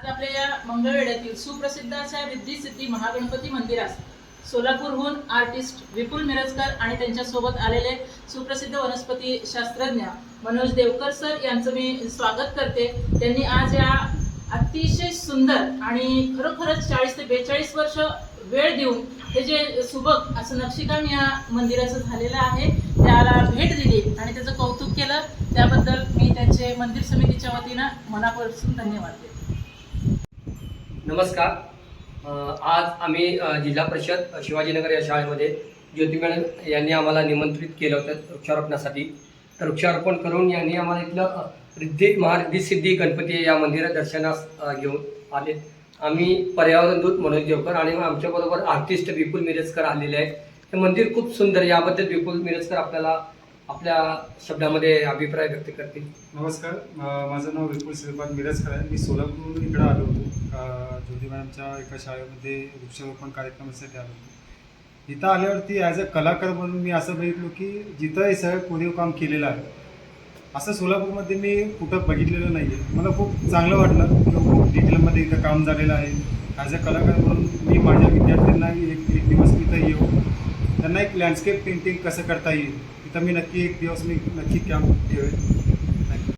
आज आपल्या या मंगळवेढ्यातील सुप्रसिद्ध अशा रिद्धी सिद्धी महागणपती मंदिरास सोलापूरहून आर्टिस्ट विपुल मिरजकर आणि त्यांच्यासोबत आलेले सुप्रसिद्ध वनस्पती शास्त्रज्ञ मनोज देवकर सर यांचं मी स्वागत करते। त्यांनी आज या अतिशय सुंदर आणि खरोखरच 40 ते 42 वर्ष वेळ देऊन हे जे सुबक असं नक्षीकाम या मंदिराचं झालेलं आहे त्याला भेट दिली आणि त्याचं कौतुक केलं, त्याबद्दल मी त्यांचे मंदिर समितीच्या वतीनं मनापासून धन्यवाद देते। नमस्कार। आज आम्ही जिल्हा परिषद शिवाजीनगर या शाळेमध्ये ज्योती मॅडम यांनी आम्हाला निमंत्रित केलं होतं वृक्षारोपणासाठी। तर वृक्षारोपण करून यांनी आम्हाला इथलं महारिद्धी सिद्धी गणपती या मंदिरात दर्शनास घेऊन आले। आम्ही पर्यावरण दूत मनोज देवकर आणि आमच्याबरोबर आर्टिस्ट विपुल मिरजकर आलेले आहेत। हे मंदिर खूप सुंदर, याबद्दल विपुल मिरजकर आपल्याला आपल्या शब्दामध्ये अभिप्राय व्यक्त करतील। नमस्कार, माझं नाव विपुल श्रीपाद मिरजकर आहे। मी सोलापूर इकडे आलो होतो, ज्योती मॅडमच्या एका शाळेमध्ये वृक्षारोपण कार्यक्रमासाठी आलो होतो। इथं आल्यावरती ॲज अ कलाकार म्हणून मी असं बघितलो की जिथं हे सगळं कोरीव काम केलेलं आहे असं सोलापूरमध्ये मी कुठं बघितलेलं नाही आहे। मला खूप चांगलं वाटलं की खूप डिटेलमध्ये इथं काम झालेलं आहे। ॲज अ कलाकार म्हणून मी माझ्या विद्यार्थ्यांना एक दिवस इथं येऊ, त्यांना एक लँडस्केप पेंटिंग कसं करता येईल इथं मी नक्की एक दिवस मी नक्की काम ठेवेल।